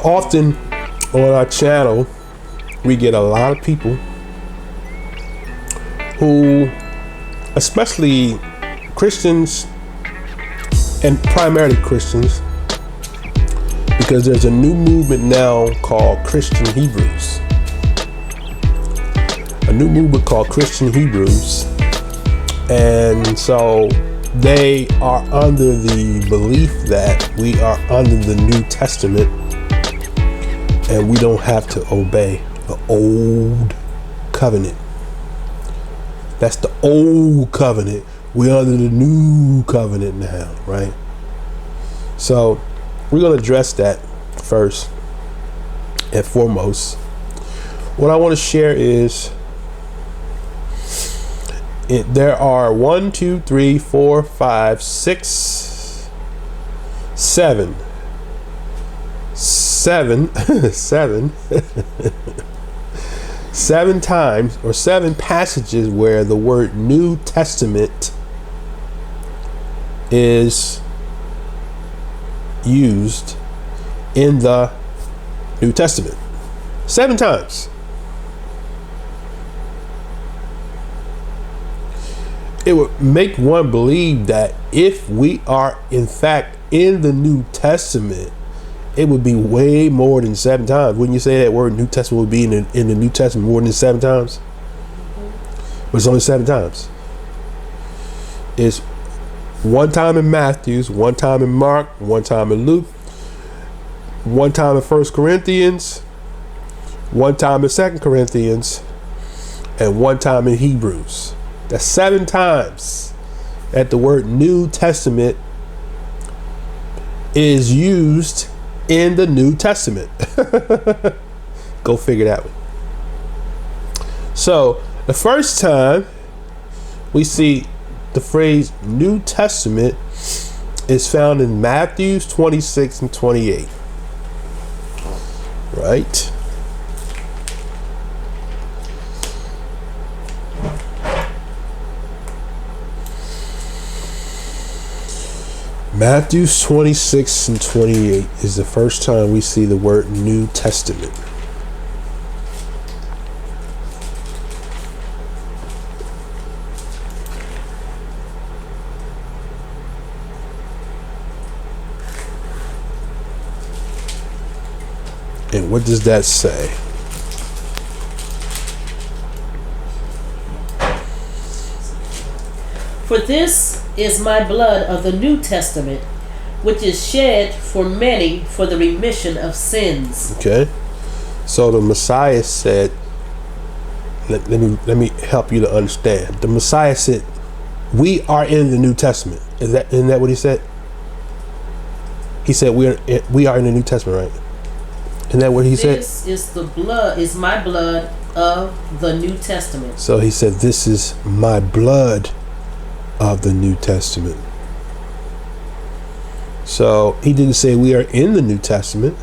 Often on our channel, we get a lot of people who, especially Christians and primarily Christians, because there's a new movement now called Christian Hebrews. A new movement called Christian Hebrews. And so they are under the belief that we are under the New Testament and we don't have to obey the old covenant. That's the old covenant. We're under the new covenant now, right? So we're going to address that first and foremost. What I want to share is there are 1, 2, 3, 4, 5, 6, 7 times or 7 passages where the word New Testament is used in the New Testament. 7 times. It would make one believe that if we are in fact in the New Testament, it would be way more than 7 times. Wouldn't you say that word New Testament would be in the New Testament more than 7 times? But it's only 7 times. It's 1 time in Matthew's, 1 time in Mark, 1 time in Luke, 1 time in 1 Corinthians, 1 time in 2 Corinthians, and 1 time in Hebrews. That's 7 times that the word New Testament is used in the New Testament. Go figure that one. So the first time we see the phrase New Testament is found in Matthew 26 and 28. Right? Matthew 26 and 28 is the first time we see the word New Testament. And what does that say? For this is my blood of the New Testament, which is shed for many for the remission of sins. Okay. So the Messiah said, let me help you to understand. The Messiah said, we are in the New Testament. Isn't that what he said? He said we are in the New Testament, right? Isn't that what he said? This is my blood of the New Testament. So he said, this is my blood of the New Testament. So he didn't say we are in the New Testament.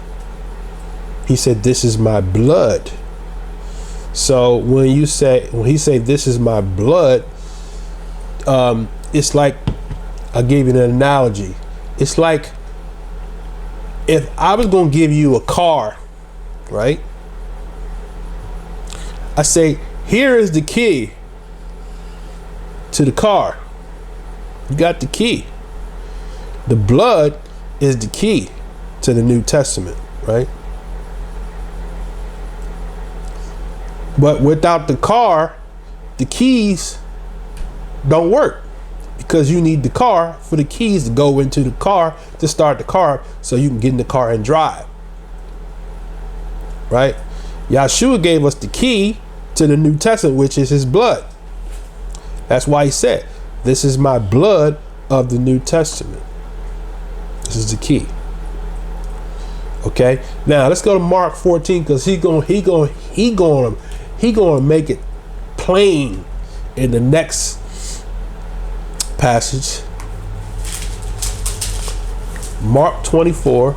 He said this is my blood. So when he say this is my blood, it's like, I'll give you an analogy. It's like if I was going to give you a car, right? I say, here is the key to the car. You got the key. The blood is the key to the New Testament, right? But without the car, the keys don't work, because you need the car for the keys to go into the car to start the car so you can get in the car and drive, right? Yahshua gave us the key to the New Testament, which is his blood. That's why he said, this is my blood of the New Testament. This is the key. Okay. Now let's go to Mark 14, because he gonna make it plain in the next passage. Mark 24.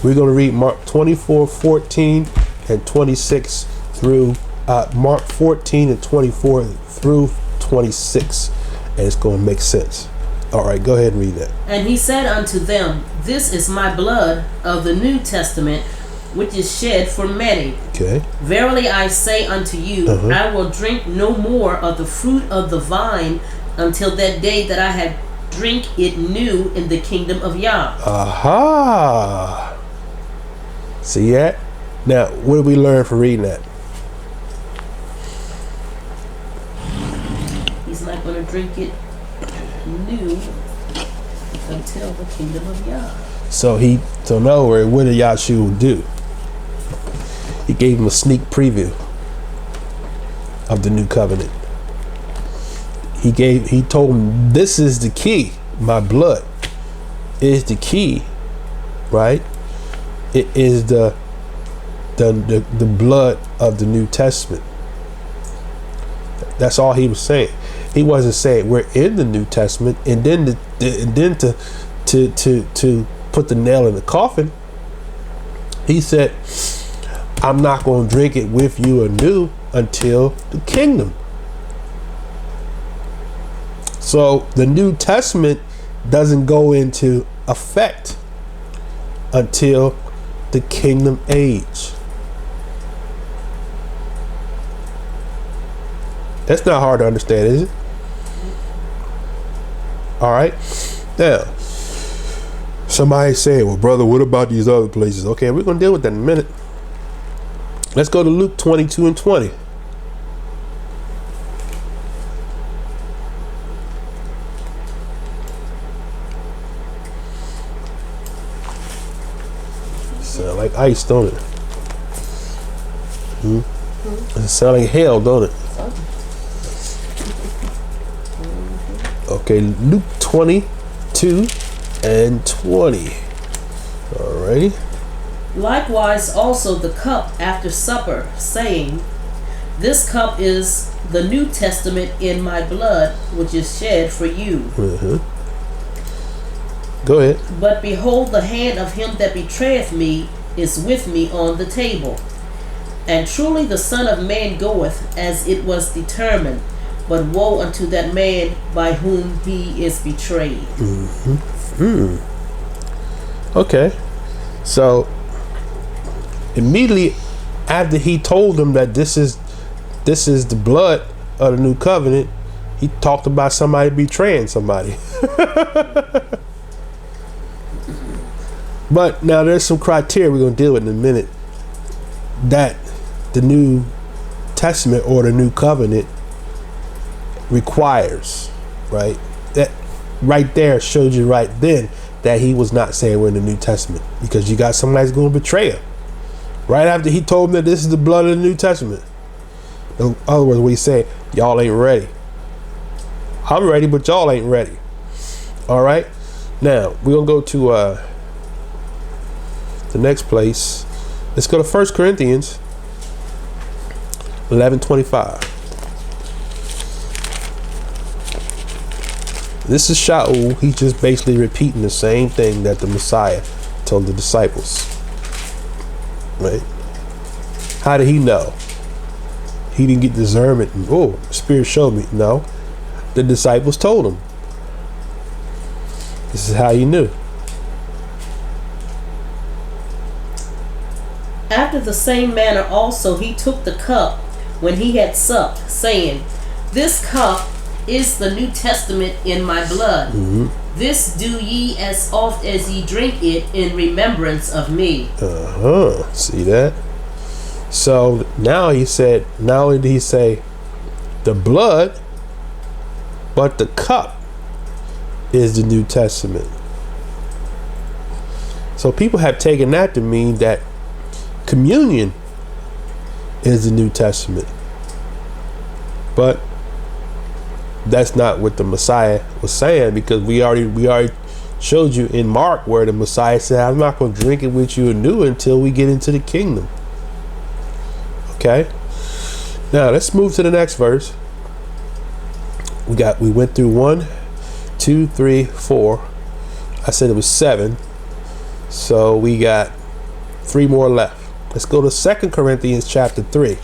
We're going to read Mark 24, 14 and 26 through Mark 14 and 24 through 26. And it's going to make sense. All right, go ahead and read that. And he said unto them, this is my blood of the New Testament, which is shed for many. Okay. Verily I say unto you, I will drink no more of the fruit of the vine until that day that I have drink it new in the kingdom of Yah. Aha. See that? Now, what did we learn from reading that? He's not going to drink it new until the kingdom of Yah. So in other words, what did Yahshua do? He gave him a sneak preview of the new covenant. He told him, this is the key. My blood is the key, right? It is the blood of the New Testament. That's all he was saying. He wasn't saying we're in the New Testament and then to put the nail in the coffin. He said, I'm not going to drink it with you anew until the kingdom. So the New Testament doesn't go into effect until the kingdom age. That's not hard to understand, is it? All right. Now, somebody saying, well, brother, what about these other places? Okay, we're going to deal with that in a minute. Let's go to Luke 22 and 20. Sound like ice, don't it? It sound like hell, don't it? Okay, Luke 22 and 20. Alrighty. Likewise also the cup after supper, saying, this cup is the New Testament in my blood, which is shed for you. Go ahead. But behold, the hand of him that betrayeth me is with me on the table. And truly the Son of Man goeth as it was determined, but woe unto that man by whom he is betrayed. Okay. So immediately after he told them that this is the blood of the new covenant, he talked about somebody betraying somebody. But now there's some criteria we're going to deal with in a minute that the New Testament or the new covenant requires, right? That right there shows you right then that he was not saying we're in the New Testament, because you got somebody that's going to betray him right after he told them that this is the blood of the New Testament. In other words, what he's saying, y'all ain't ready. I'm ready, but y'all ain't ready. All right. Now we're gonna go to the next place. Let's go to 1 Corinthians 11:25. This is Shaul. He's just basically repeating the same thing that the Messiah told the disciples. Right? How did he know? He didn't get discernment and, oh, Spirit showed me. No. The disciples told him. This is how he knew. After the same manner also he took the cup when he had supped, saying, this cup is the New Testament in my blood. This do ye as oft as ye drink it in remembrance of me. See that? So now he said, not only did he say the blood, but the cup is the New Testament. So people have taken that to mean that communion is the New Testament. But that's not what the Messiah was saying, because we already showed you in Mark where the Messiah said, I'm not going to drink it with you anew until we get into the kingdom. Okay. Now let's move to the next verse. We went through 1, 2, 3, 4. I said it was 7. So we got 3 more left. Let's go to 2 Corinthians chapter 3.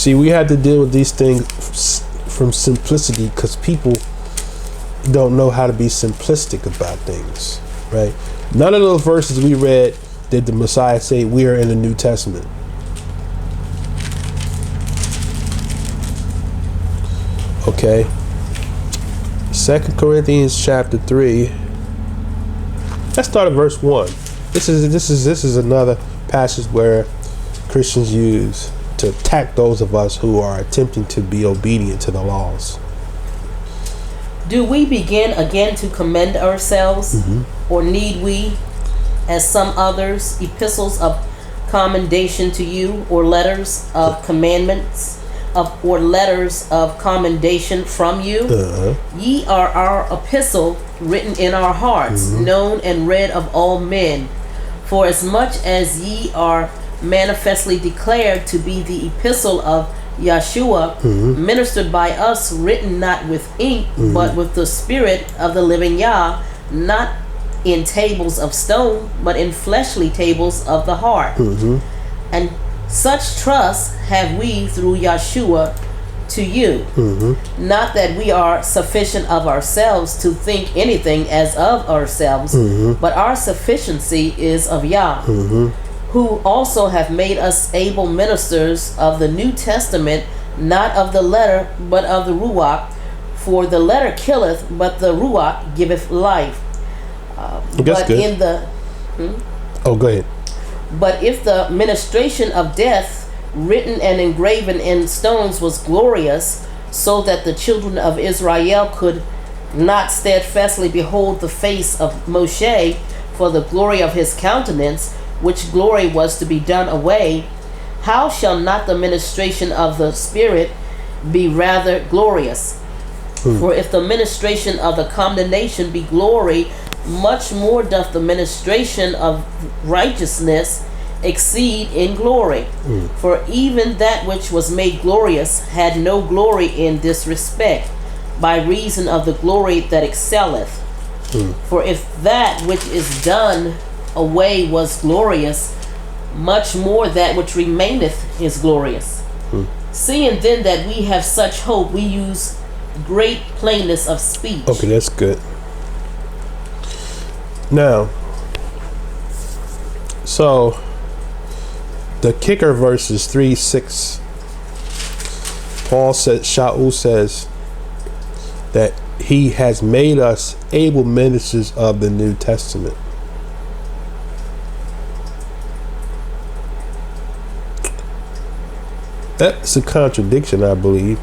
See, we have to deal with these things from simplicity because people don't know how to be simplistic about things, right? None of those verses we read did the Messiah say we are in the New Testament. Okay. 2 Corinthians chapter 3. Let's start at verse 1. This is another passage where Christians use to attack those of us who are attempting to be obedient to the laws. Do we begin again to commend ourselves, or need we, as some others, epistles of commendation to you, or letters of commandments, or letters of commendation from you? Ye are our epistle, written in our hearts, known and read of all men. For as much as ye are manifestly declared to be the epistle of Yahshua, ministered by us, written not with ink, but with the Spirit of the living Yah, not in tables of stone, but in fleshly tables of the heart. And such trust have we through Yahshua to you. Not that we are sufficient of ourselves to think anything as of ourselves, but our sufficiency is of Yah, who also have made us able ministers of the New Testament, not of the letter, but of the Ruach. For the letter killeth, but the Ruach giveth life. That's good. Oh, go ahead. But if the ministration of death, written and engraven in stones, was glorious, so that the children of Israel could not steadfastly behold the face of Moshe for the glory of his countenance, which glory was to be done away, how shall not the ministration of the Spirit be rather glorious? For if the ministration of the condemnation be glory, much more doth the ministration of righteousness exceed in glory. For even that which was made glorious had no glory in this respect, by reason of the glory that excelleth. For if that which is done away was glorious, much more that which remaineth is glorious. Seeing then that we have such hope, we use great plainness of speech. Okay, that's good. Now, so the kicker verses 3-6. Paul says, Shaul says that he has made us able ministers of the New Testament. That's a contradiction, I believe,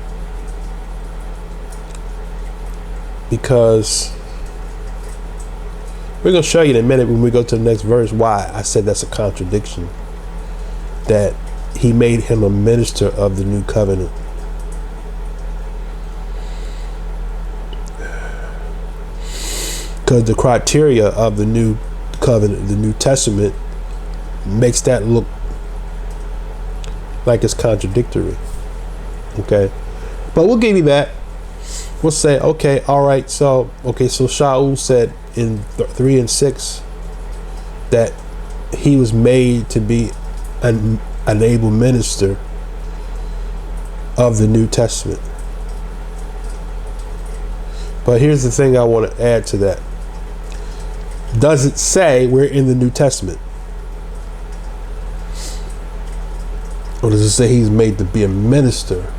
because we're going to show you in a minute when we go to the next verse why I said that's a contradiction, that he made him a minister of the new covenant. Because the criteria of the new covenant, the New Testament, makes that look like it's contradictory. Okay, but we'll give you that. We'll say, okay, all right, so Shaul said in 3 and 6 that he was made to be an able minister of the New Testament. But here's the thing I want to add to that. Does it say we're in the New Testament? Or does it say he's made to be a minister?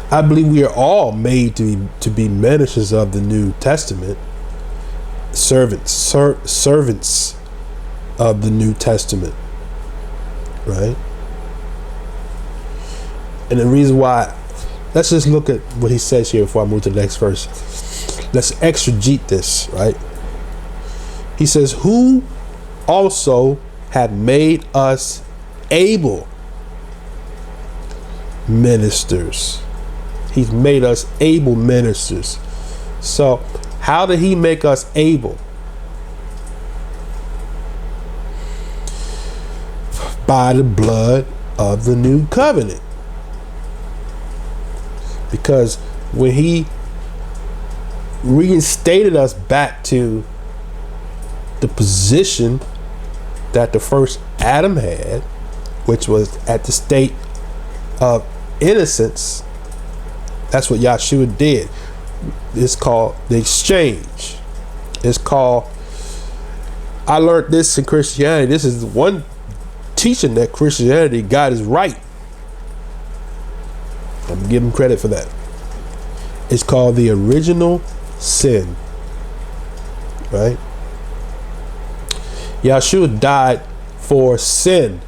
I believe we are all made to be ministers of the New Testament, servants of the New Testament, right? And the reason why, let's just look at what he says here before I move to the next verse. Let's exegete this, right? He says, who also have made us able ministers. He's made us able ministers. So how did he make us able? By the blood of the new covenant. Because when he reinstated us back to the position that the first Adam had, which was at the state of innocence. That's what Yahshua did. It's called the exchange. It's called, I learned this in Christianity. This is one teaching that Christianity got is right. I'm gonna give him credit for that. It's called the original sin. Right? Yahshua died for sin.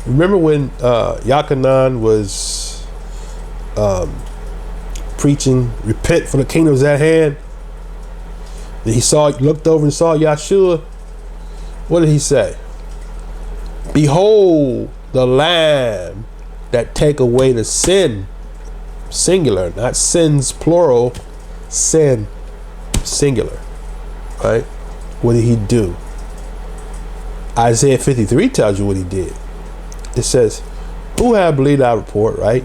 Remember when Yochanan was preaching, repent for the kingdom is at hand? And he looked over and saw Yahshua. What did he say? Behold the Lamb that take away the sin, singular, not sins plural, sin singular. Right? What did he do? Isaiah 53 tells you what he did. It says, who have believed our report, right?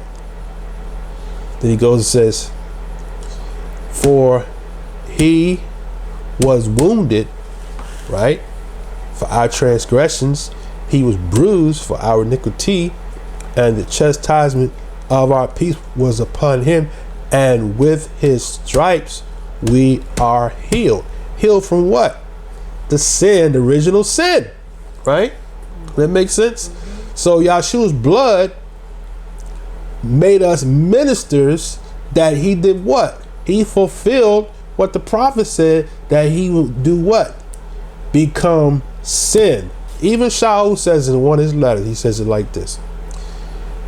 Then he goes and says, for he was wounded, right, for our transgressions, he was bruised for our iniquity, and the chastisement of our peace was upon him, and with his stripes we are healed. Healed from what? The sin, the original sin, right? That makes sense? So Yahshua's blood made us ministers that he did what? He fulfilled what the prophet said that he would do what? Become sin. Even Shaul says in one of his letters, he says it like this.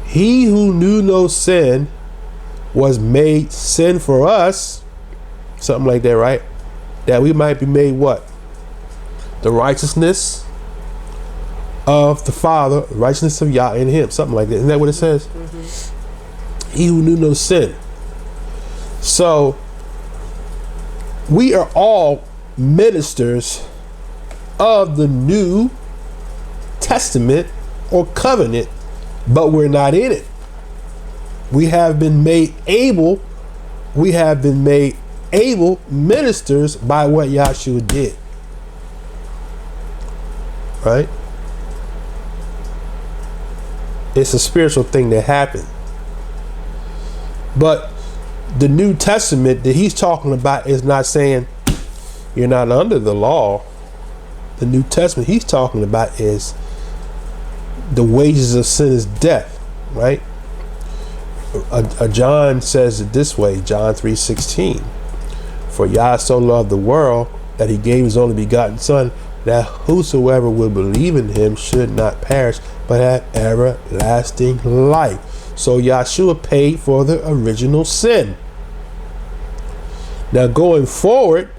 He who knew no sin was made sin for us. Something like that, right? That we might be made what? The righteousness of the Father, righteousness of Yah in him. Something like that. Isn't that what it says? Mm-hmm. He who knew no sin. So we are all ministers of the New Testament or covenant, but we're not in it. We have been made able ministers by what Yahshua did. Right? It's a spiritual thing that happened. But the New Testament that he's talking about is not saying you're not under the law. The New Testament he's talking about is the wages of sin is death, right? John says it this way, John 3:16. For Yah so loved the world that he gave his only begotten Son, that whosoever will believe in him should not perish, but have everlasting life. So Yahshua paid for the original sin. Now going forward,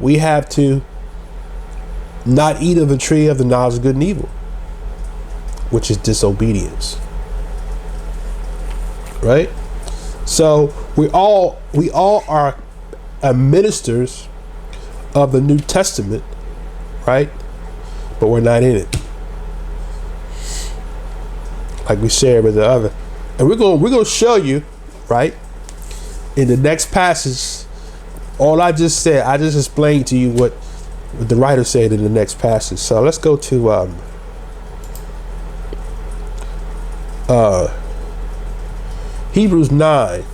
we have to not eat of the tree of the knowledge of good and evil, which is disobedience. Right? So we all are ministers of the New Testament, right? But we're not in it, like we shared with the other. And we're gonna show you, right, in the next passage. All I just said, I just explained to you what the writer said in the next passage. So let's go to Hebrews 9.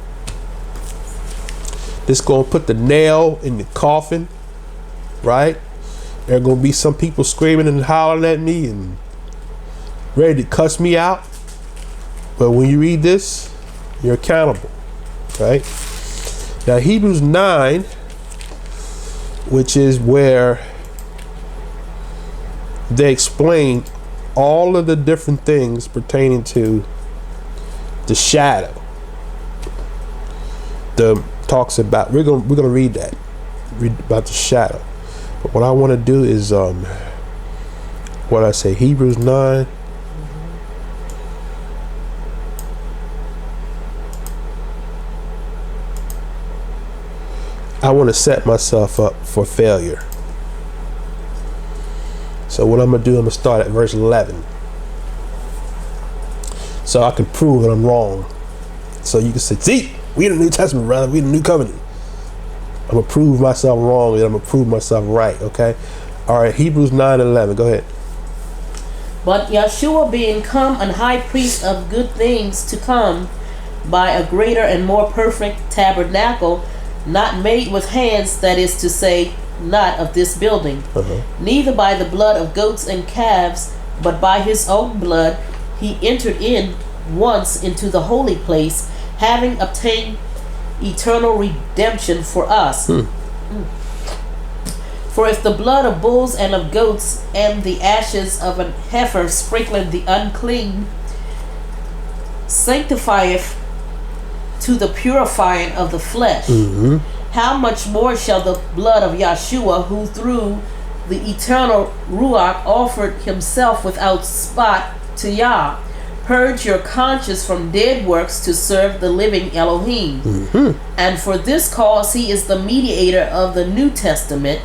This gonna put the nail in the coffin, right? There are gonna be some people screaming and hollering at me and ready to cuss me out. But when you read this, you're accountable, right? Now Hebrews 9, which is where they explain all of the different things pertaining to the shadow. The talks about, we're gonna read about the shadow. But what I want to do is what I say, Hebrews 9. I want to set myself up for failure. So what I'm going to do, I'm going to start at verse 11. So I can prove that I'm wrong. So you can say, see, we in the New Testament, brother. We in the New Covenant. I'm going to prove myself wrong and I'm going to prove myself right, okay? All right, Hebrews 9:11. Go ahead. But Yahshua, being come an high priest of good things to come, by a greater and more perfect tabernacle, not made with hands, that is to say, not of this building, neither by the blood of goats and calves, but by his own blood, he entered in once into the holy place, having obtained eternal redemption for us. For if the blood of bulls and of goats and the ashes of an heifer sprinkling the unclean sanctifieth to the purifying of the flesh, how much more shall the blood of Yahshua, who through the eternal Ruach offered himself without spot to Yah, purge your conscience from dead works to serve the living Elohim. And for this cause he is the mediator of the New Testament,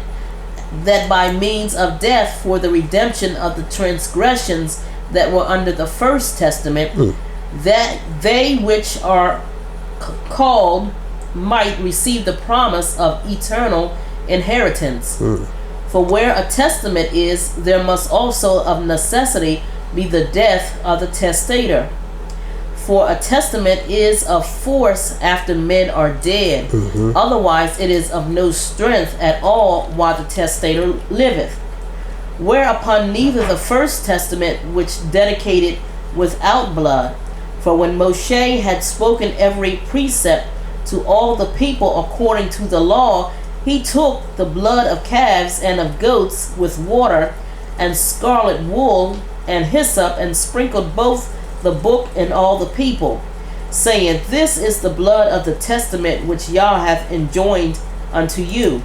that by means of death for the redemption of the transgressions that were under the first testament, that they which are called might receive the promise of eternal inheritance. For where a testament is, there must also of necessity be the death of the testator. For a testament is of force after men are dead. Otherwise it is of no strength at all while the testator liveth. Whereupon neither the first testament, which dedicated without blood, for when Moshe had spoken every precept to all the people according to the law, he took the blood of calves and of goats with water and scarlet wool and hyssop, and sprinkled both the book and all the people, saying, This is the blood of the testament which Yah hath enjoined unto you.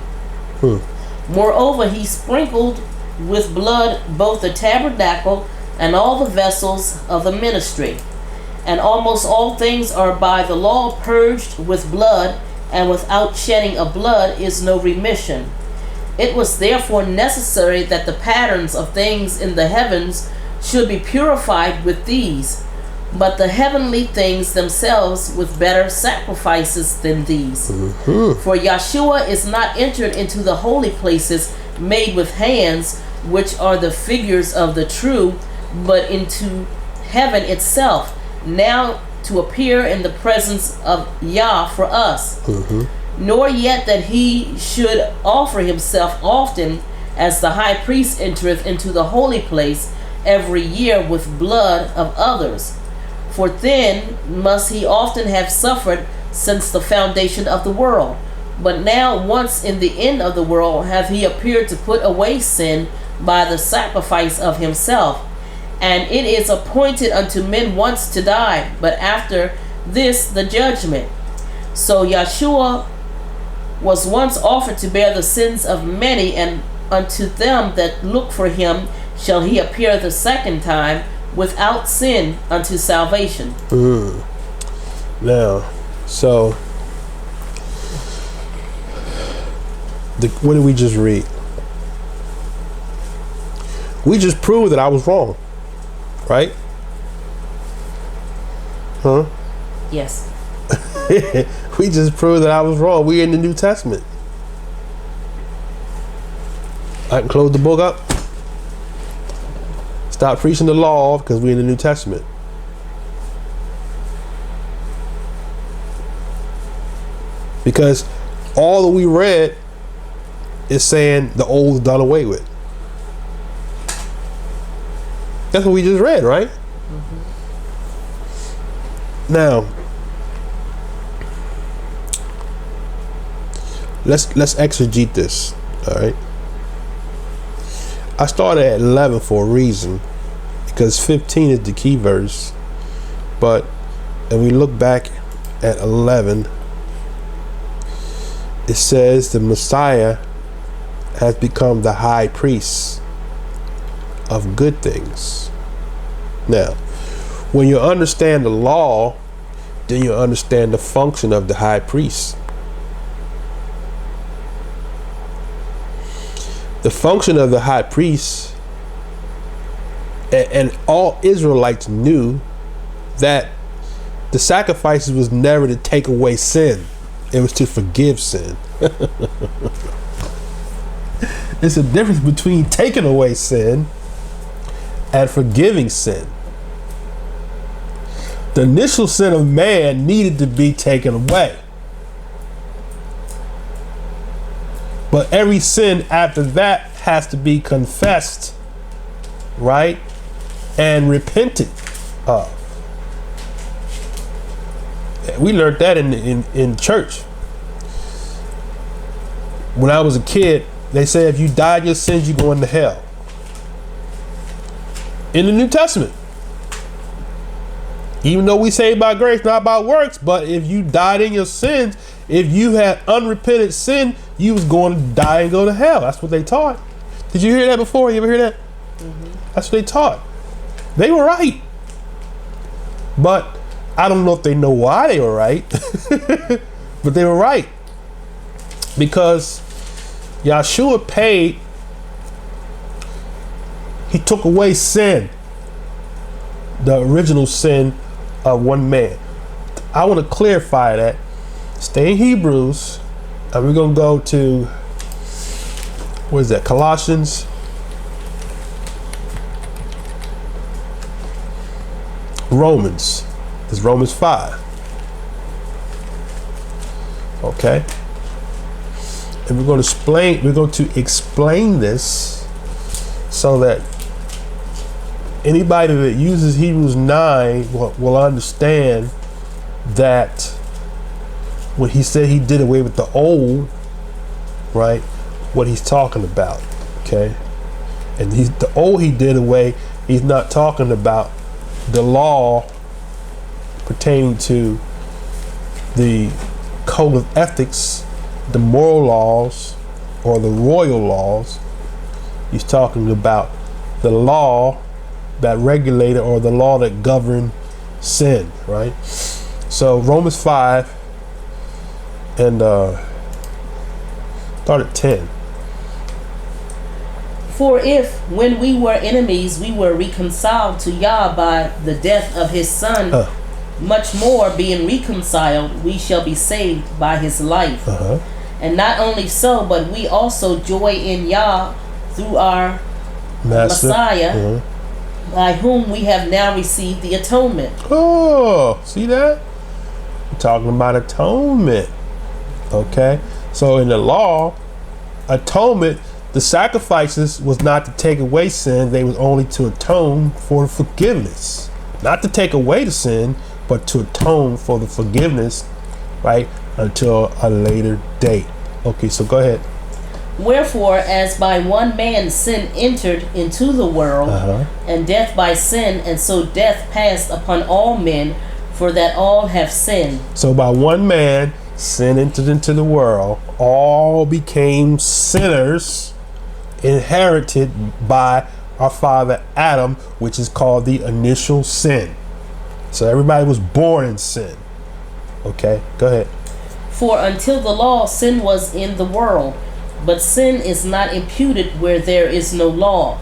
Moreover, he sprinkled with blood both the tabernacle and all the vessels of the ministry. And almost all things are by the law purged with blood, and without shedding of blood is no remission. It was therefore necessary that the patterns of things in the heavens should be purified with these, but the heavenly things themselves with better sacrifices than these. For Yahshua is not entered into the holy places made with hands, which are the figures of the true, but into heaven itself, now to appear in the presence of Yah for us. Nor yet that he should offer himself often, as the high priest entereth into the holy place every year with blood of others. For then must he often have suffered since the foundation of the world. But now once in the end of the world hath he appeared to put away sin by the sacrifice of himself. And it is appointed unto men once to die, but after this the judgment. So Yahshua was once offered to bear the sins of many, and unto them that look for him shall he appear the second time without sin unto salvation. Now, so what did we just read? We just proved that I was wrong, right? Yes. We just proved that I was wrong. We're in the New Testament. I can close the book up. Stop preaching the law because we're in the New Testament. Because all that we read is saying the old is done away with. That's what we just read, right? Now, let's exegete this. All right. I started at 11 for a reason, because 15 is the key verse. But if we look back at 11, it says the Messiah has become the high priest of good things. Now, when you understand the law, then you understand the function of the high priest. The function of the high priest, and all Israelites knew that the sacrifices was never to take away sin. It was to forgive sin. It's a difference between taking away sin and forgiving sin. The initial sin of man needed to be taken away. But every sin after that has to be confessed, right? And repented of. We learned that in church. When I was a kid, they said if you die in your sins, you go into hell. In the New Testament. Even though we say by grace, not by works, but if you died in your sins, if you had unrepentant sin, you was going to die and go to hell. That's what they taught. Did you hear that before? You ever hear that? Mm-hmm. That's what they taught. They were right. But I don't know if they know why they were right. But they were right. Because Yahshua paid. He took away sin. The original sin of one man. I want to clarify that. Stay in Hebrews, and we're going to go to, what is that, Colossians? Romans. It's Romans 5. Okay? And we're going to explain this so that anybody that uses Hebrews 9 will understand that when he said he did away with the old, right, what he's talking about, okay? And the old he did away, he's not talking about the law pertaining to the code of ethics, the moral laws, or the royal laws. He's talking about the law that regulated, or the law that governed sin, right? So Romans 5 and start at 10. For if, when we were enemies, we were reconciled to Yah by the death of his son, much more being reconciled, we shall be saved by his life. And not only so, but we also joy in Yah through our Messiah, by whom we have now received the atonement. Oh, see that? We're talking about atonement. Okay, so in the law, atonement, the sacrifices was not to take away sin, they was only to atone for forgiveness. Not to take away the sin, but to atone for the forgiveness, right, until a later date. Okay, so go ahead. Wherefore, as by one man sin entered into the world, and death by sin, and so death passed upon all men, for that all have sinned. So by one man, sin entered into the world, all became sinners, inherited by our father Adam, which is called the initial sin. So everybody was born in sin. Okay, go ahead. For until the law, sin was in the world, but sin is not imputed where there is no law.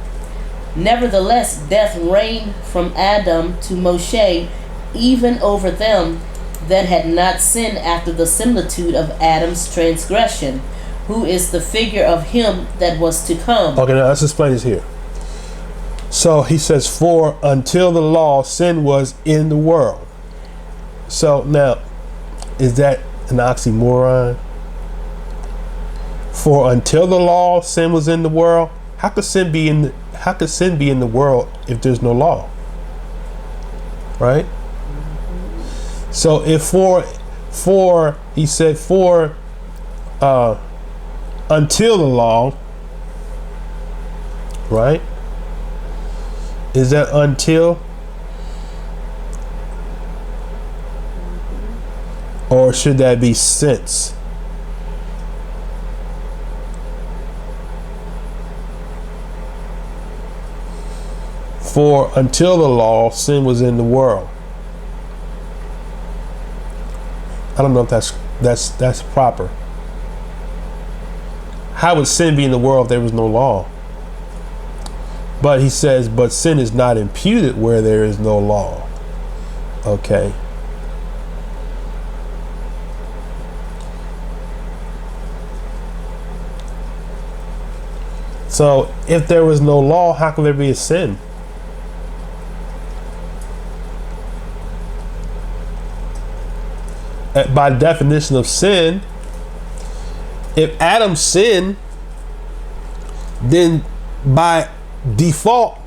Nevertheless, death reigned from Adam to Moshe, even over them that had not sinned after the similitude of Adam's transgression, who is the figure of him that was to come. Okay, now let's explain this here. So he says, for until the law, sin was in the world. So now, is that an oxymoron? For until the law, sin was in the world. How could sin be in the world if there's no law? Right? So if for he said for until the law, right? Is that until? Or should that be since? For until the law, sin was in the world. I don't know if that's proper. How would sin be in the world if there was no law? But he says, but sin is not imputed where there is no law. Okay. So if there was no law, how could there be a sin? by definition of sin, if Adam sinned, then by default,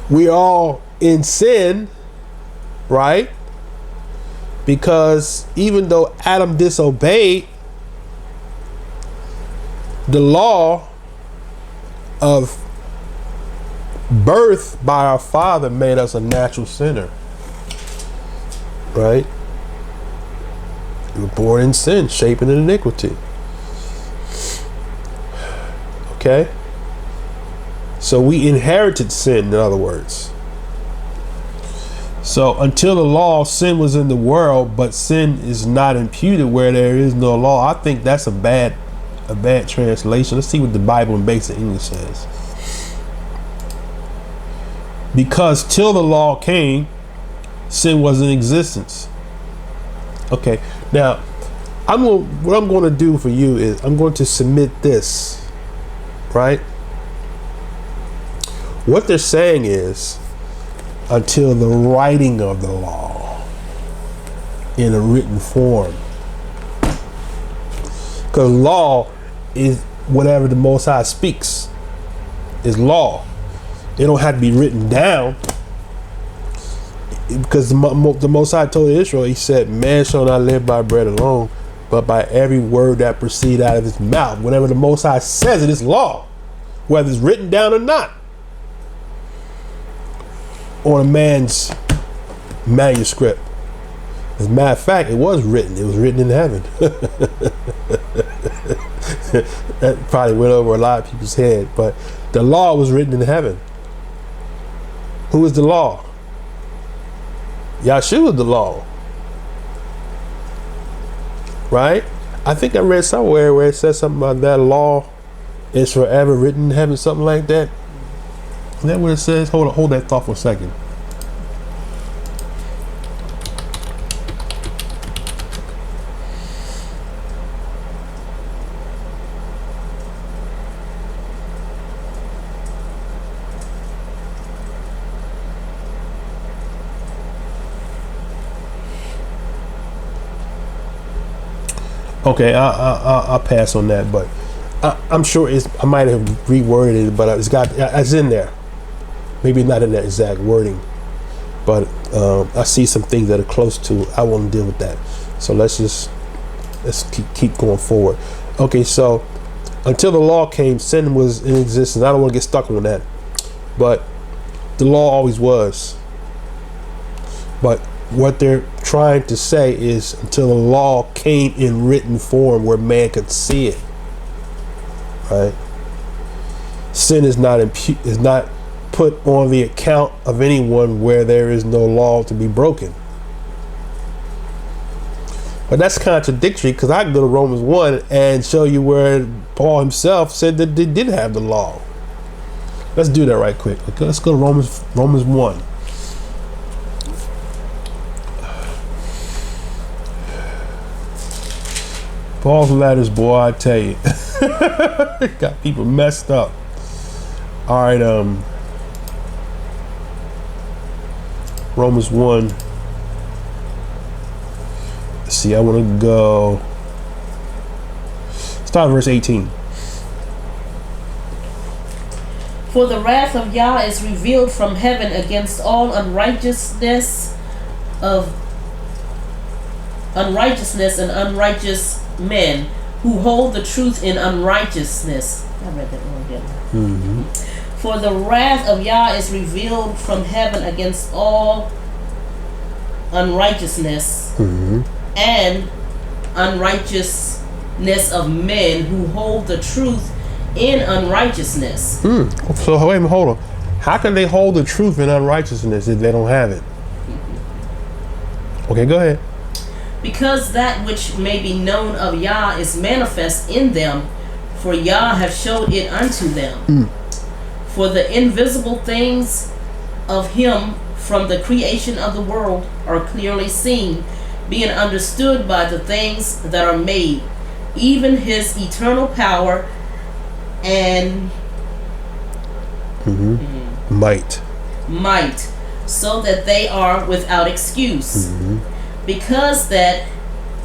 we're all in sin, right? Because even though Adam disobeyed, the law of birth by our father made us a natural sinner, right? We were born in sin, shaping in iniquity. Okay? So we inherited sin, in other words. So until the law, sin was in the world, but sin is not imputed where there is no law. I think that's a bad translation. Let's see what the Bible in basic English says. Because till the law came, sin was in existence. Okay, now what I'm going to do for you is I'm going to submit this, right? What they're saying is until the writing of the law in a written form. Because law is whatever the Most High speaks is law. It don't have to be written down. Because the Most High told Israel, he said, man shall not live by bread alone, but by every word that proceeds out of his mouth. Whenever the Most High says it, it's law, whether it's written down or not on a man's manuscript. As a matter of fact, it was written. It was written in heaven. That probably went over a lot of people's head, but the law was written in heaven. Who is the law? Yahshua is the law. Right? I think I read somewhere where it says something about that law is forever written in heaven, something like that. Is that what it says? Hold that thought for a second. Okay, I'll pass on that, but I'm sure I might have reworded it, but it's in there. Maybe not in that exact wording, but I see some things that are close to it. I want to deal with that. So let's keep going forward. Okay, so until the law came, sin was in existence. I don't want to get stuck on that, but the law always was. But what they're trying to say is until the law came in written form where man could see it, right? Sin is not put on the account of anyone where there is no law to be broken. But that's contradictory, because I can go to Romans 1 and show you where Paul himself said that they did have the law. Let's do that right quick. Okay, let's go to Romans 1. Paul's letters, boy, I tell you, got people messed up. All right, Romans 1. Let's see, I want to go. Start verse 18. For the wrath of Yah is revealed from heaven against all unrighteousness and unrighteous men who hold the truth in unrighteousness. I read that wrong again. Mm-hmm. For the wrath of Yah is revealed from heaven against all unrighteousness and unrighteousness of men who hold the truth in unrighteousness. So wait a minute, hold on. How can they hold the truth in unrighteousness if they don't have it? Okay, go ahead. Because that which may be known of Yah is manifest in them, for Yah hath showed it unto them. For the invisible things of him from the creation of the world are clearly seen, being understood by the things that are made, even his eternal power and might, so that they are without excuse. because that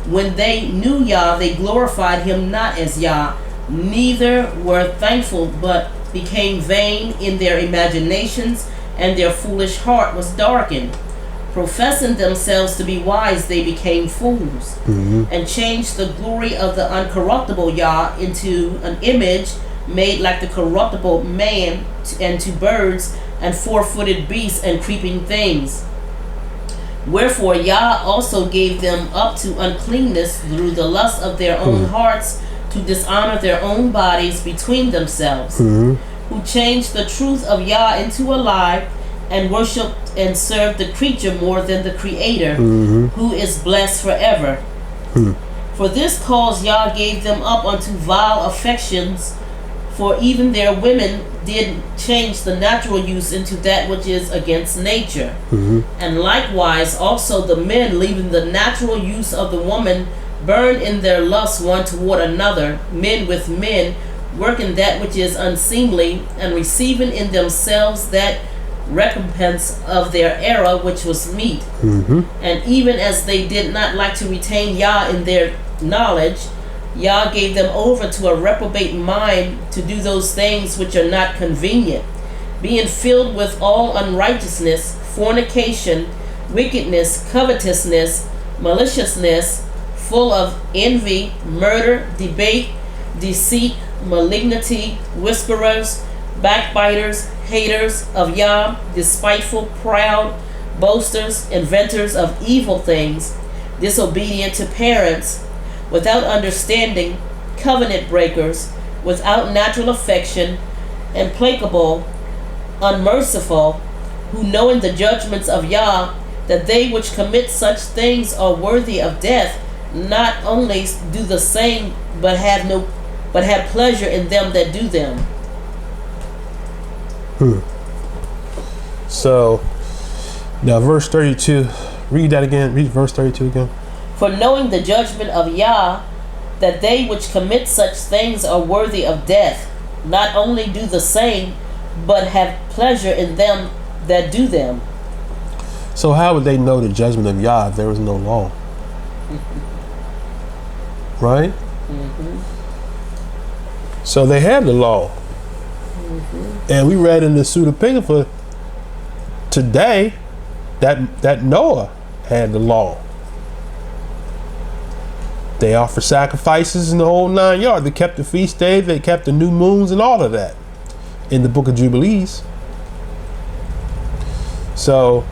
when they knew Yah, they glorified him not as Yah, neither were thankful, but became vain in their imaginations, and their foolish heart was darkened. Professing themselves to be wise, they became fools, and changed the glory of the uncorruptible Yah into an image made like the corruptible man, and to birds, and four-footed beasts, and creeping things. Wherefore Yah also gave them up to uncleanness through the lust of their own hearts, to dishonor their own bodies between themselves, who changed the truth of Yah into a lie, and worshipped and served the creature more than the Creator, who is blessed forever. For this cause Yah gave them up unto vile affections, for even their women did change the natural use into that which is against nature. And likewise also the men, leaving the natural use of the woman, burn in their lust one toward another, men with men, working that which is unseemly, and receiving in themselves that recompense of their error which was meet. And even as they did not like to retain Yah in their knowledge, Yah gave them over to a reprobate mind to do those things which are not convenient, being filled with all unrighteousness, fornication, wickedness, covetousness, maliciousness, full of envy, murder, debate, deceit, malignity, whisperers, backbiters, haters of Yah, despiteful, proud, boasters, inventors of evil things, disobedient to parents, without understanding, covenant breakers, without natural affection, implacable, unmerciful, who knowing the judgments of Yah, that they which commit such things are worthy of death, not only do the same, but have pleasure in them that do them. So now verse 32, read that again. Read verse 32 again. For knowing the judgment of Yah, that they which commit such things are worthy of death, not only do the same, but have pleasure in them that do them. So how would they know the judgment of Yah if there was no law? Right? So they had the law. And we read in the pseudepigrapha today that Noah had the law. They offered sacrifices in the whole 9 yards. They kept the feast days, they kept the new moons and all of that in the book of Jubilees. So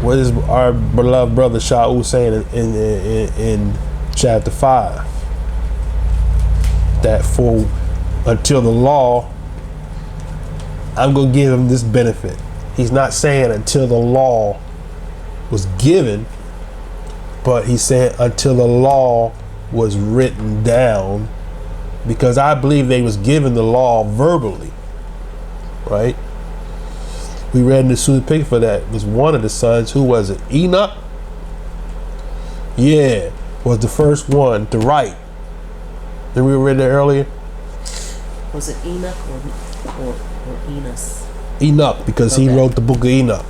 what is our beloved brother Shaul saying in chapter 5? That for until the law, I'm going to give him this benefit. He's not saying until the law was given, but he's saying until the law was written down, because I believe they was given the law verbally, right? We read in the pseudepigrapha that was one of the sons, who was it? Enoch? Yeah, was the first one to write. Did we read that earlier? Was it Enoch or Enos? Enoch, because he wrote the book of Enoch.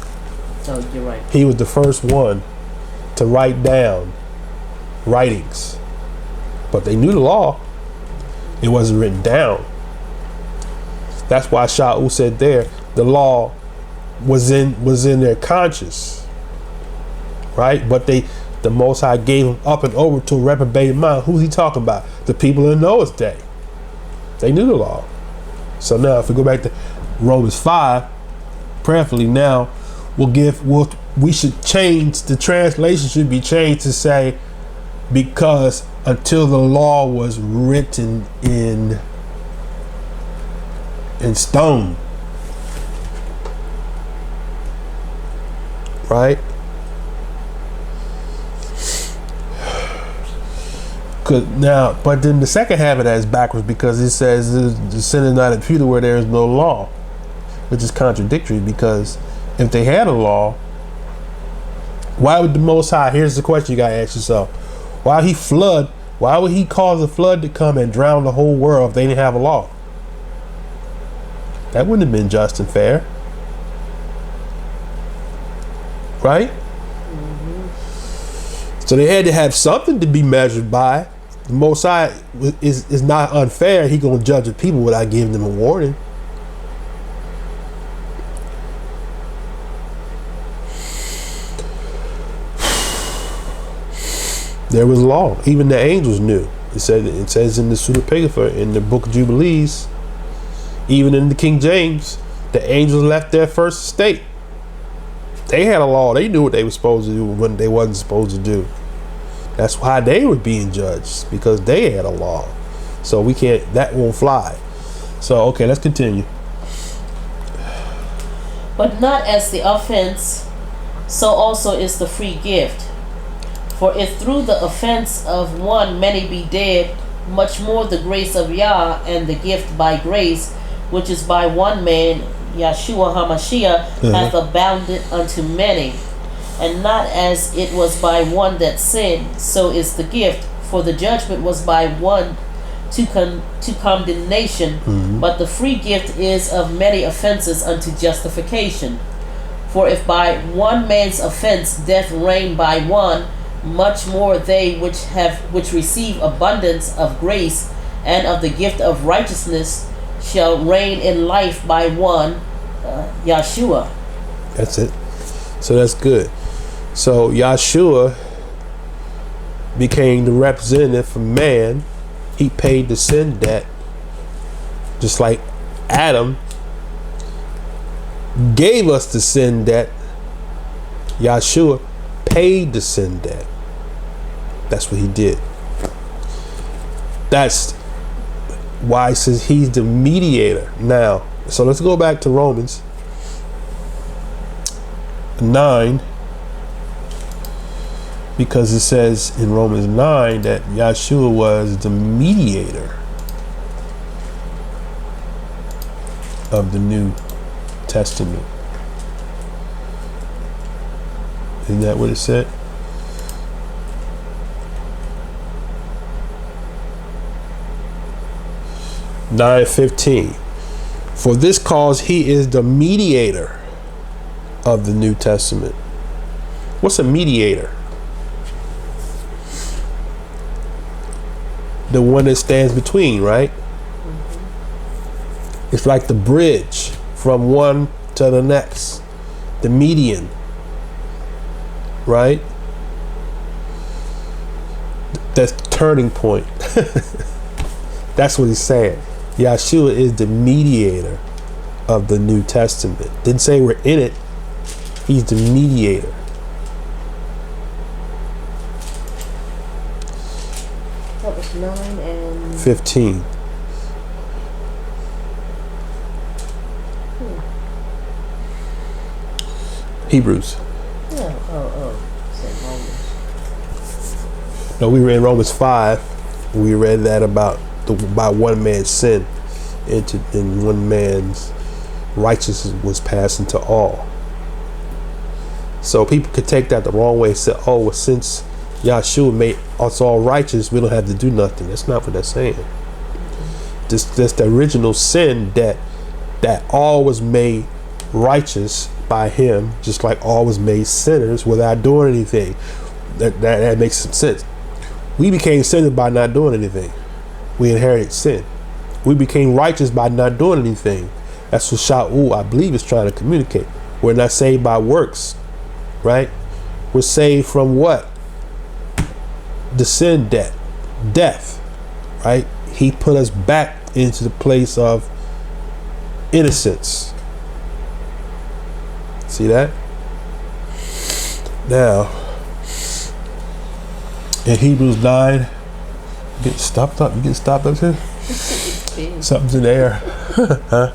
Oh, you're right. He was the first one to write down writings, but they knew the law. It wasn't written down. That's why Shaul said there the law was in their conscience, right? But the Most High gave them up and over to a reprobated mind. Who's he talking about? The people in Noah's day. They knew the law. So now, if we go back to Romans 5, prayerfully now, we should change the translation. Should be changed to say, because until the law was written in stone, right? But then the second half of that is backwards, because it says the sin is not imputed where there is no law, which is contradictory, because if they had a law, why would the Most High, here's the question you gotta ask yourself, why would he cause a flood to come and drown the whole world if they didn't have a law? That wouldn't have been just and fair, right? So they had to have something to be measured by. The Most High is not unfair. He gonna judge the people without giving them a warning. There was law. Even the angels knew. It says in the Pseudepigrapha in the Book of Jubilees, even in the King James, the angels left their first estate. They had a law. They knew what they were supposed to do and what they wasn't supposed to do. That's why they were being judged, because they had a law. So we can't. That won't fly. So okay, let's continue. But not as the offense, so also is the free gift. For if through the offense of one many be dead, much more the grace of Yah and the gift by grace, which is by one man, Yahshua HaMashiach, hath abounded unto many. And not as it was by one that sinned, so is the gift. For the judgment was by one to condemnation, but the free gift is of many offenses unto justification. For if by one man's offense death reigned by one, much more they which receive abundance of grace and of the gift of righteousness shall reign in life by one, Yahshua. That's it. So that's good. So Yahshua became the representative for man. He paid the sin debt, just like Adam gave us the sin debt. Yahshua paid the sin debt. That's what he did. That's why it says he's the mediator. Now, so let's go back to Romans 9, because it says in Romans 9 that Yahshua was the mediator of the New Testament. Isn't that what it said? (9:15). For this cause he is the mediator of the New Testament. What's a mediator? The one that stands between, right? It's like the bridge from one to the next, the median, right? That's turning point. That's what he's saying. Yahshua is the mediator of the New Testament. Didn't say we're in it. He's the mediator. That was 9 and 15. Hebrews. No, we read Romans 5. We read that about by one man's sin in one man's righteousness was passed into all. So people could take that the wrong way and say, oh, well, since Yahshua made us all righteous, we don't have to do nothing. That's not what that's saying. That's the original sin that all was made righteous by him, just like all was made sinners without doing anything. That makes some sense. We became sinners by not doing anything. We inherited sin. We became righteous by not doing anything. That's what Shaul, I believe, is trying to communicate. We're not saved by works, right? We're saved from what? The sin debt, death, right? He put us back into the place of innocence. See that? Now, in Hebrews 9, you get stopped up. You get stopped up here? Something's in the air. Huh?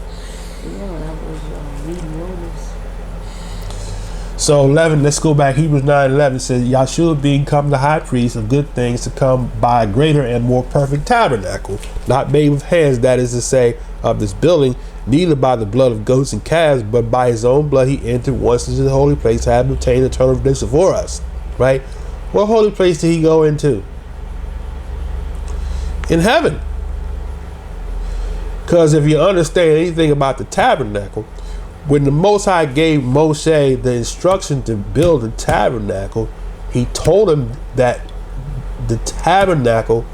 So 11, let's go back. Hebrews 9:11 says, Yahshua being come the high priest of good things to come by a greater and more perfect tabernacle, not made with hands, that is to say, of this building, neither by the blood of goats and calves, but by his own blood he entered once into the holy place, having obtained eternal redemption for us. Right? What holy place did he go into? In heaven. Because if you understand anything about the tabernacle, when the Most High gave Moshe the instruction to build a tabernacle, He told him that the tabernacle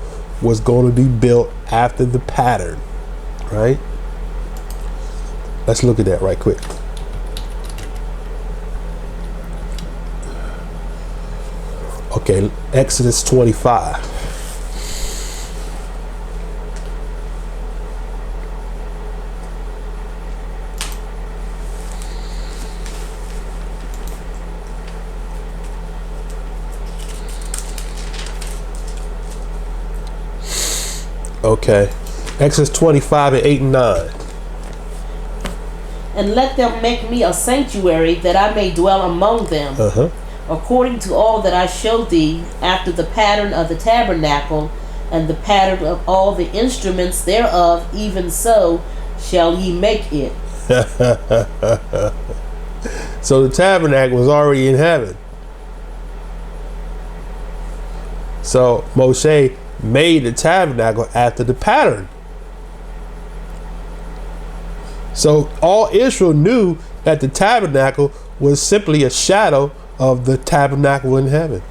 was going to be built after the pattern, right? Let's look at that right quick. Okay, Exodus 25. Okay, Exodus 25 and 8 and 9. And let them make me a sanctuary that I may dwell among them, according to all that I showed thee, after the pattern of the tabernacle, and the pattern of all the instruments thereof, even so shall ye make it. So the tabernacle was already in heaven. So Moshe made the tabernacle after the pattern. So all Israel knew that the tabernacle was simply a shadow of the tabernacle in heaven.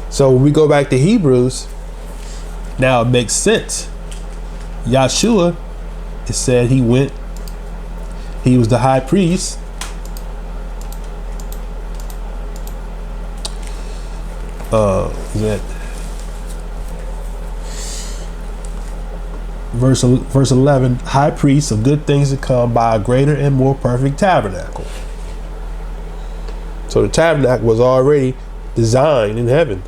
So when we go back to Hebrews, now it makes sense. Yahshua, it said he was the high priest. Verse 11, high priest of good things to come by a greater and more perfect tabernacle. So the tabernacle was already designed in heaven,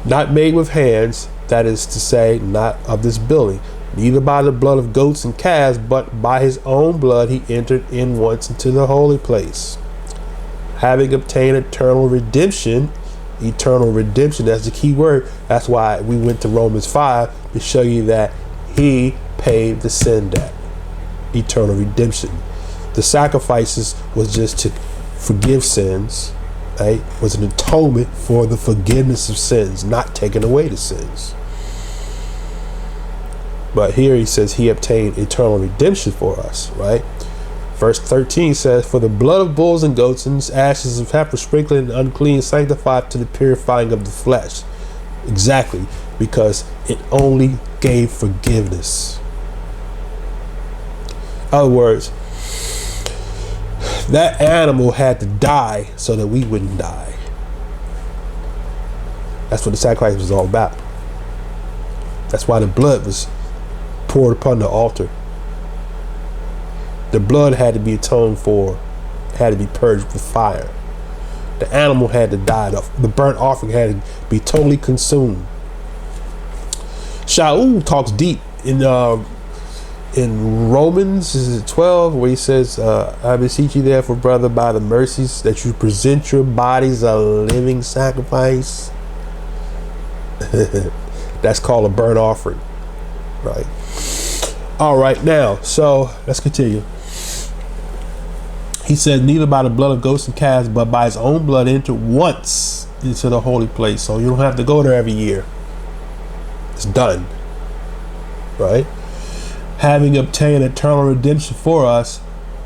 not made with hands, that is to say, not of this building, neither by the blood of goats and calves, but by his own blood he entered in once into the holy place, having obtained eternal redemption. Eternal redemption, that's the key word. That's why we went to Romans 5 to show you that he paid the sin debt. Eternal redemption. The sacrifices was just to forgive sins, right? Was an atonement for the forgiveness of sins, not taking away the sins. But here he says he obtained eternal redemption for us, right? Verse 13 says, for the blood of bulls and goats and ashes of heifer sprinkled and unclean sanctified to the purifying of the flesh. Exactly, because it only gave forgiveness. In other words, that animal had to die so that we wouldn't die. That's what the sacrifice was all about. That's why the blood was poured upon the altar. The blood had to be atoned for, had to be purged with fire. The animal had to die. The burnt offering had to be totally consumed. Shaul talks deep in Romans, is it 12, where he says, I beseech you therefore, brother, by the mercies, that you present your bodies a living sacrifice. That's called a burnt offering, right? All right, now, so let's continue. He said, neither by the blood of goats and calves, but by his own blood entered once into the holy place. So you don't have to go there every year. It's done. Right? Having obtained eternal redemption for us,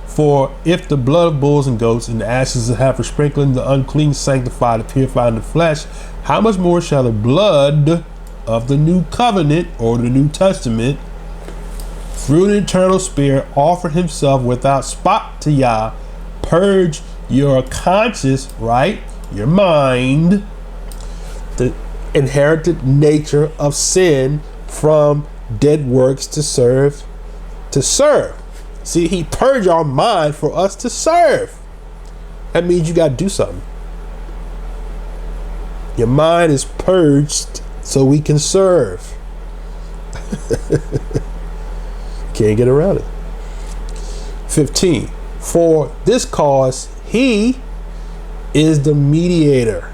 for if the blood of bulls and goats and the ashes of heifer sprinkling the unclean sanctify to purify the flesh, how much more shall the blood of the new covenant or the New Testament, through the eternal Spirit, offer himself without spot to Yah, purge your conscience, right? Your mind, the inherited nature of sin from dead works to serve. See, he purged our mind for us to serve. That means you got to do something. Your mind is purged so we can serve. Can't get around it. 15. For this cause, he is the mediator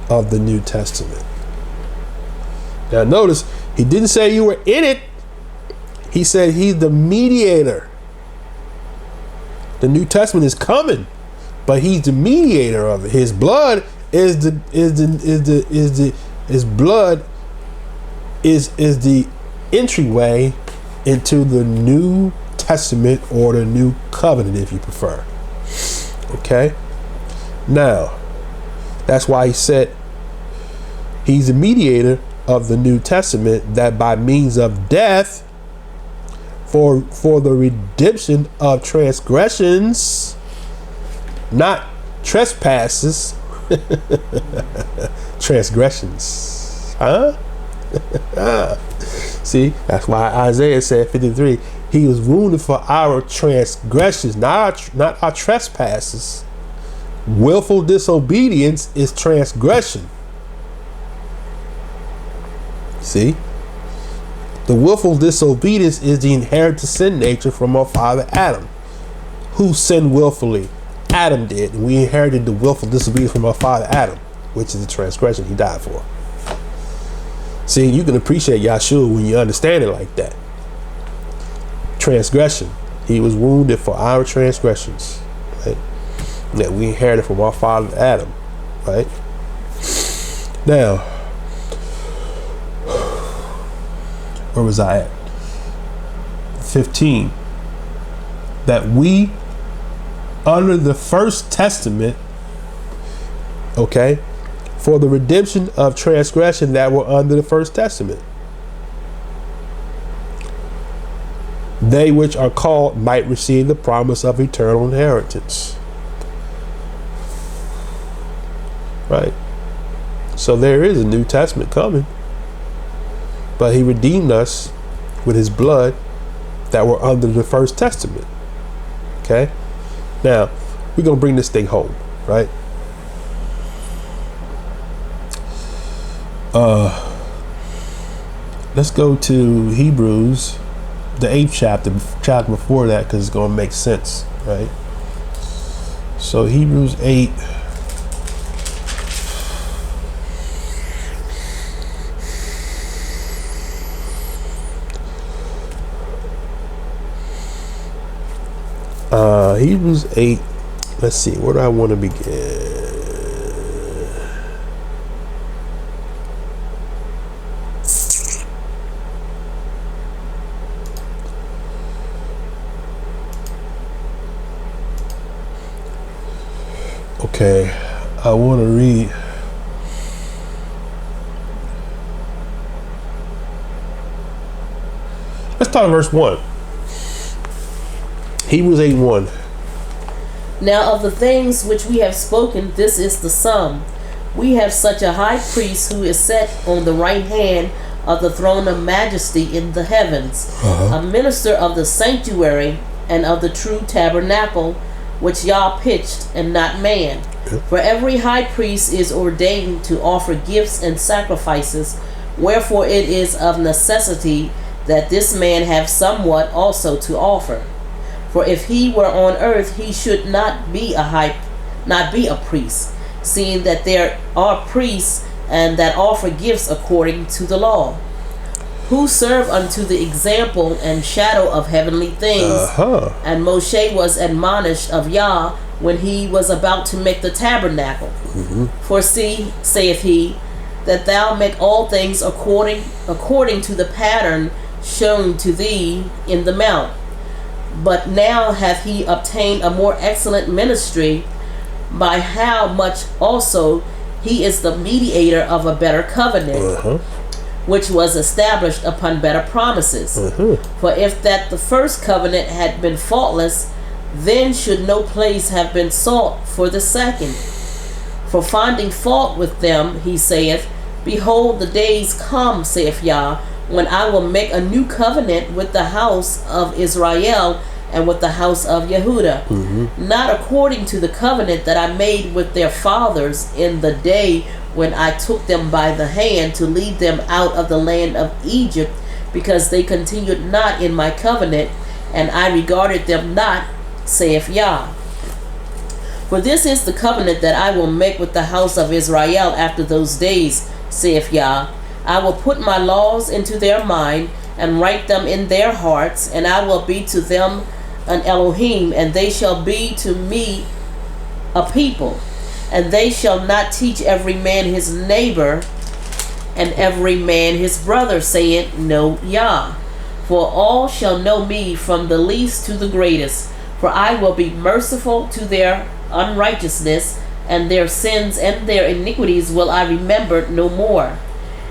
of the New Testament. Now notice, he didn't say you were in it. He said he's the mediator. The New Testament is coming, but he's the mediator of it. His blood is the entryway into the New Testament, or the New Covenant, if you prefer. Okay. Now, that's why he said he's the mediator of the New Testament, that by means of death for the redemption of transgressions, not trespasses, transgressions. Huh? See, that's why Isaiah said 53, he was wounded for our transgressions, not our trespasses. Willful disobedience is transgression. See? The willful disobedience is the inherited sin nature from our father Adam. Who sinned willfully? Adam did. And we inherited the willful disobedience from our father Adam, which is the transgression he died for. See, you can appreciate Yahshua when you understand it like that. Transgression. He was wounded for our transgressions, right? That we inherited from our father Adam, right? Now, where was I at? 15. That we, under the first testament, okay, for the redemption of transgression that were under the first testament, they which are called might receive the promise of eternal inheritance. Right? So there is a New Testament coming. But he redeemed us with his blood that were under the first testament. Okay? Now, we're going to bring this thing home, right? Let's go to Hebrews, the 8th chapter before that, because it's going to make sense, right? So Hebrews 8. Hebrews 8. Let's see, where do I want to begin? Okay, I want to read. Let's start at verse 1. Hebrews 8:1. Now of the things which we have spoken, this is the sum. We have such a high priest who is set on the right hand of the throne of majesty in the heavens, a minister of the sanctuary and of the true tabernacle, which Yah pitched and not man. For every high priest is ordained to offer gifts and sacrifices, wherefore it is of necessity that this man have somewhat also to offer. For if he were on earth, he should not be a priest, seeing that there are priests and that offer gifts according to the law, who serve unto the example and shadow of heavenly things. And Moshe was admonished of Yah when he was about to make the tabernacle. For see, saith he, that thou make all things according to the pattern shown to thee in the mount. But now hath he obtained a more excellent ministry, by how much also he is the mediator of a better covenant, which was established upon better promises. For if that the first covenant had been faultless, then should no place have been sought for the second. For finding fault with them, he saith, Behold, the days come, saith Yah, when I will make a new covenant with the house of Israel and with the house of Yehuda, not according to the covenant that I made with their fathers in the day when I took them by the hand to lead them out of the land of Egypt, because they continued not in my covenant, and I regarded them not, saith Yah. For this is the covenant that I will make with the house of Israel after those days, saith Yah. I will put my laws into their mind and write them in their hearts, and I will be to them an Elohim, and they shall be to me a people. And they shall not teach every man his neighbor and every man his brother, saying, Know Yah. For all shall know me, from the least to the greatest. For I will be merciful to their unrighteousness, and their sins and their iniquities will I remember no more.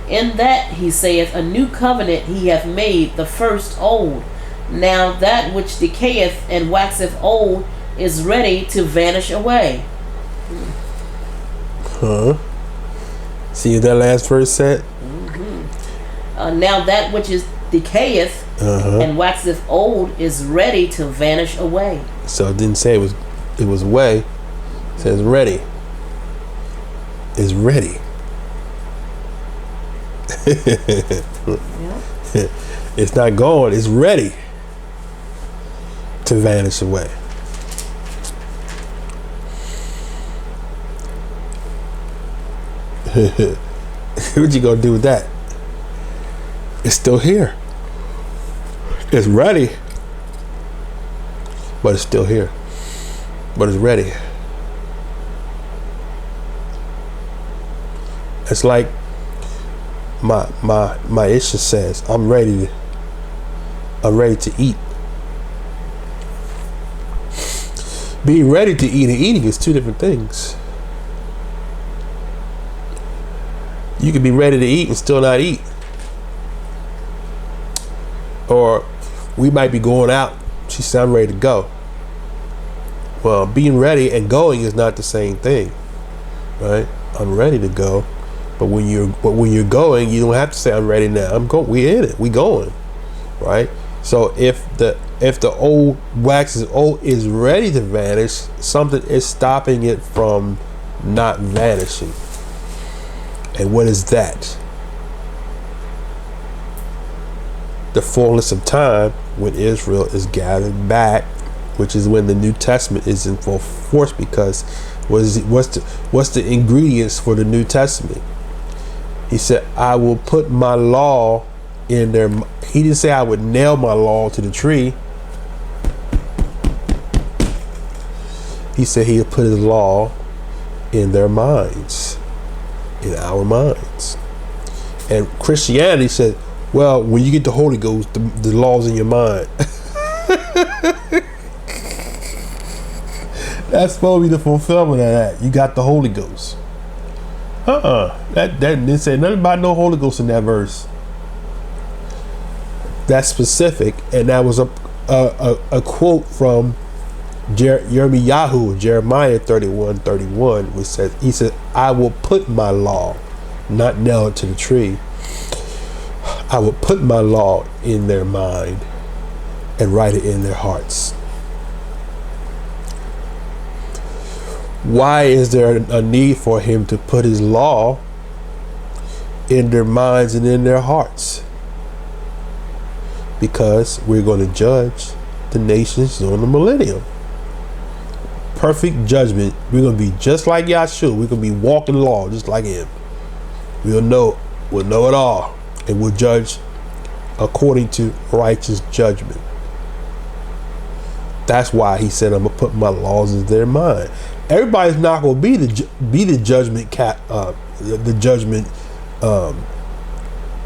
In that, he saith, a new covenant he hath made, the first old. Now that which decayeth and waxeth old is ready to vanish away. See what that last verse said? Now that which is decayeth and waxeth old is ready to vanish away. So it didn't say it was away. It says ready. It's ready. It's not going, it's ready to vanish away. What you gonna do with that? It's still here. It's ready, but it's still here. But it's ready. It's like my issue says, I'm ready to eat. Being ready to eat and eating is two different things. You can be ready to eat and still not eat. Or we might be going out. She said, I'm ready to go. Well, being ready and going is not the same thing, right? I'm ready to go. But when you're going, you don't have to say I'm ready now. I'm going. We're in it. We going, right? So if the old wax is ready to vanish, something is stopping it from not vanishing. And what is that? The fullness of time when Israel is gathered back, which is when the New Testament is in full force. Because what's the ingredients for the New Testament? He said, I will put my law in their. He didn't say I would nail my law to the tree. He said he would put his law in their minds, in our minds. And Christianity said, well, when you get the Holy Ghost, the law's in your mind. That's supposed to be the fulfillment of that. You got the Holy Ghost. That didn't say nothing about no Holy Ghost in that verse. That's specific, and that was a quote from Jeremiah 31:31, which says, he said, I will put my law, not nail it to the tree. I will put my law in their mind and write it in their hearts. Why is there a need for him to put his law in their minds and in their hearts? Because we're going to judge the nations during the millennium. Perfect judgment. We're going to be just like Yahshua. We're going to be walking law just like him. We'll know it all, and we'll judge according to righteous judgment. That's why he said, I'm going to put my laws in their mind. Everybody's not going to be the judgment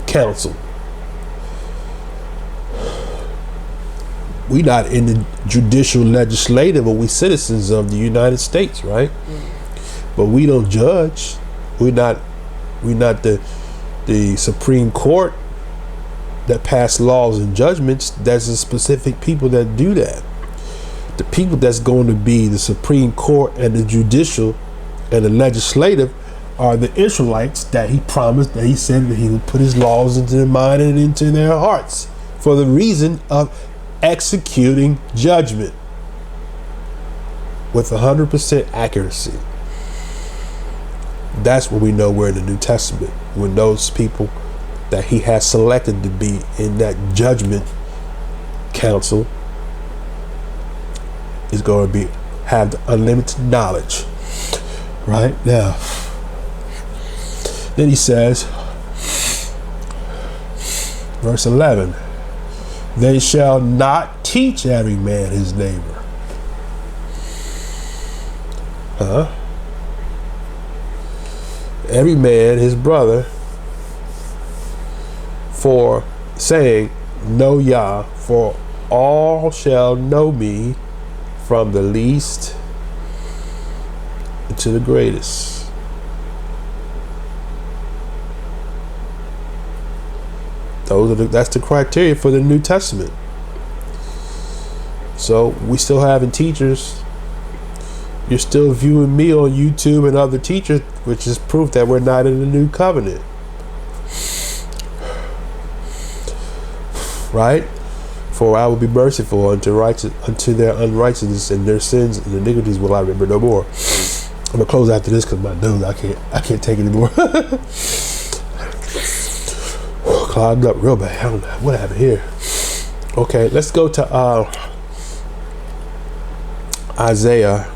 council. We not in the judicial legislative, but we citizens of the United States, right? But we don't judge. We're not the Supreme Court that pass laws and judgments. There's a specific people that do that. The people that's going to be the Supreme Court and the judicial and the legislative are the Israelites that he promised, that he said that he would put his laws into their mind and into their hearts for the reason of executing judgment with 100% accuracy. That's when we know we're in the New Testament, when those people that he has selected to be in that judgment council is going to have the unlimited knowledge. Right now, then he says, verse 11, they shall not teach every man his neighbor. Every man his brother, for saying, know Yah, for all shall know me, from the least to the greatest. That's the criteria for the New Testament. So we still having teachers. You're still viewing me on YouTube and other teachers, which is proof that we're not in the new covenant. Right? For I will be merciful unto their unrighteousness, and their sins and iniquities will I remember no more. I'm gonna close after this because my nose, I can't take it anymore. Clogged up real bad. I don't know what happened here. Okay, let's go to Isaiah.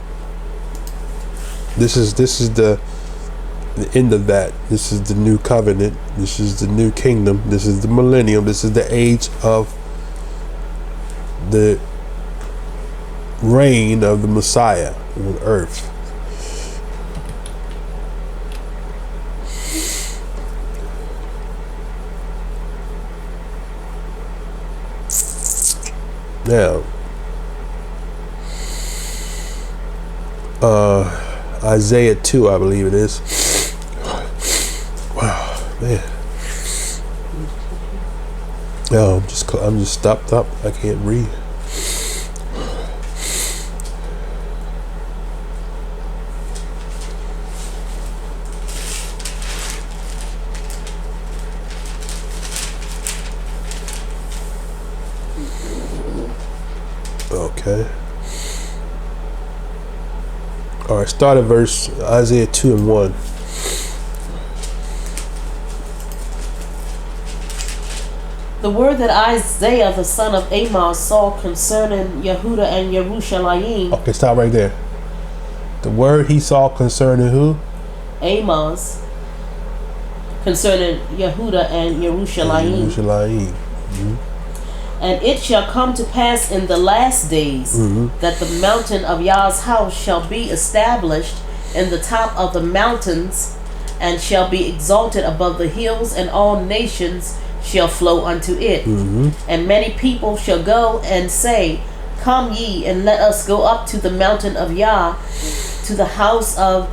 This is the end of that. This is the new covenant. This is the new kingdom. This is the millennium. This is the age of the reign of the Messiah on earth. Now, Isaiah 2, I believe it is. Wow, man. No, I'm just stopped up. I can't read. Okay. All right, start at verse Isaiah 2 and 1. The word that Isaiah the son of Amoz saw concerning Yehuda and Yerushalayim. Okay, stop right there. The word he saw concerning who? Amoz. Concerning Yehuda and Yerushalayim. Mm-hmm. And it shall come to pass in the last days that the mountain of Yah's house shall be established in the top of the mountains, and shall be exalted above the hills, and all nations shall flow unto it. And many people shall go and say, Come ye, and let us go up to the mountain of Yah, to the house of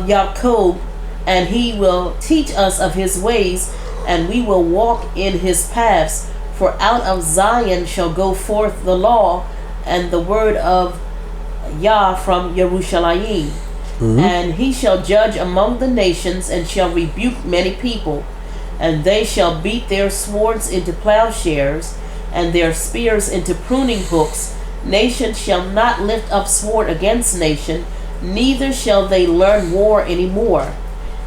Jacob, and he will teach us of his ways, and we will walk in his paths. For out of Zion shall go forth the law and the word of Yah from Yerushalayim. And he shall judge among the nations, and shall rebuke many people. And they shall beat their swords into plowshares, and their spears into pruning hooks. Nation shall not lift up sword against nation, neither shall they learn war any more.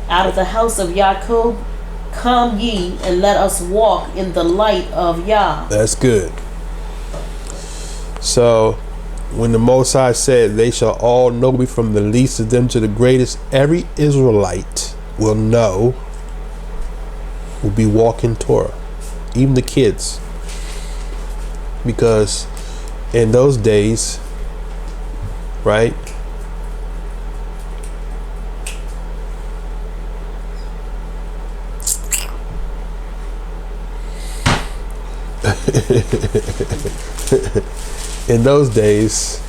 Out of the house of Jacob come ye, and let us walk in the light of Yah. That's good. So, when the Most High said, they shall all know me from the least of them to the greatest, every Israelite will know, will be walking Torah. Even the kids. Because in those days, right, in those days,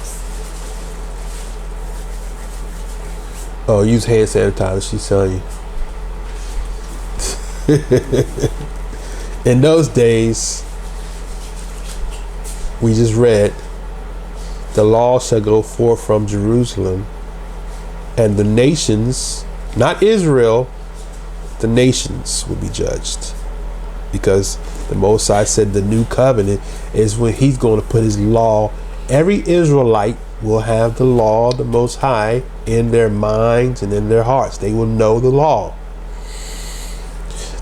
use hand sanitizer, she's telling you. In those days, we just read, the law shall go forth from Jerusalem, and the nations, not Israel, the nations will be judged. Because the Most High said the new covenant is when he's going to put his law. Every Israelite will have the law of the Most High in their minds and in their hearts. They will know the law.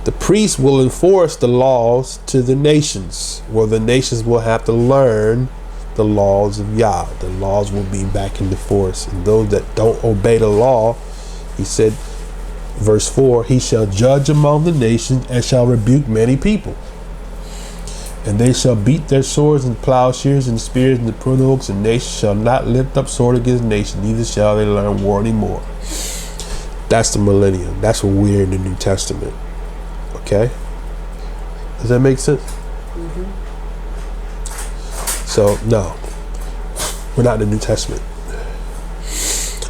The priests will enforce the laws to the nations, where the nations will have to learn the laws of Yah. The laws will be back into force. And those that don't obey the law, he said, verse 4, he shall judge among the nations and shall rebuke many people. And they shall beat their swords and plowshares and spears and the pruning hooks, and nations shall not lift up sword against nation, neither shall they learn war anymore. That's the millennium. That's what we're in the New Testament. Okay? Does that make sense? So, no. We're not in the New Testament.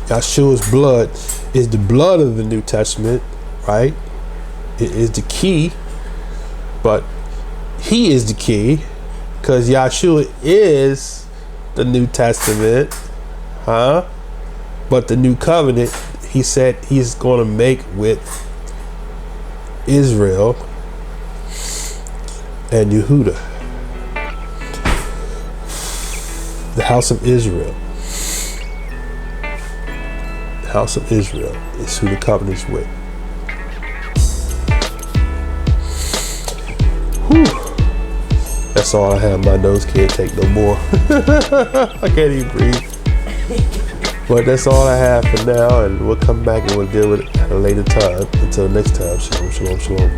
Yahshua's blood is the blood of the New Testament, right? It is the key, but he is the key, because Yahshua is the New Testament, huh? But the new covenant, he said he's going to make with Israel and Yehuda, the house of Israel. The house of Israel is who the covenant's with. Whew. That's all I have. My nose can't take no more. I can't even breathe. But that's all I have for now, and we'll come back and we'll deal with it at a later time. Until next time, shalom, shalom, shalom.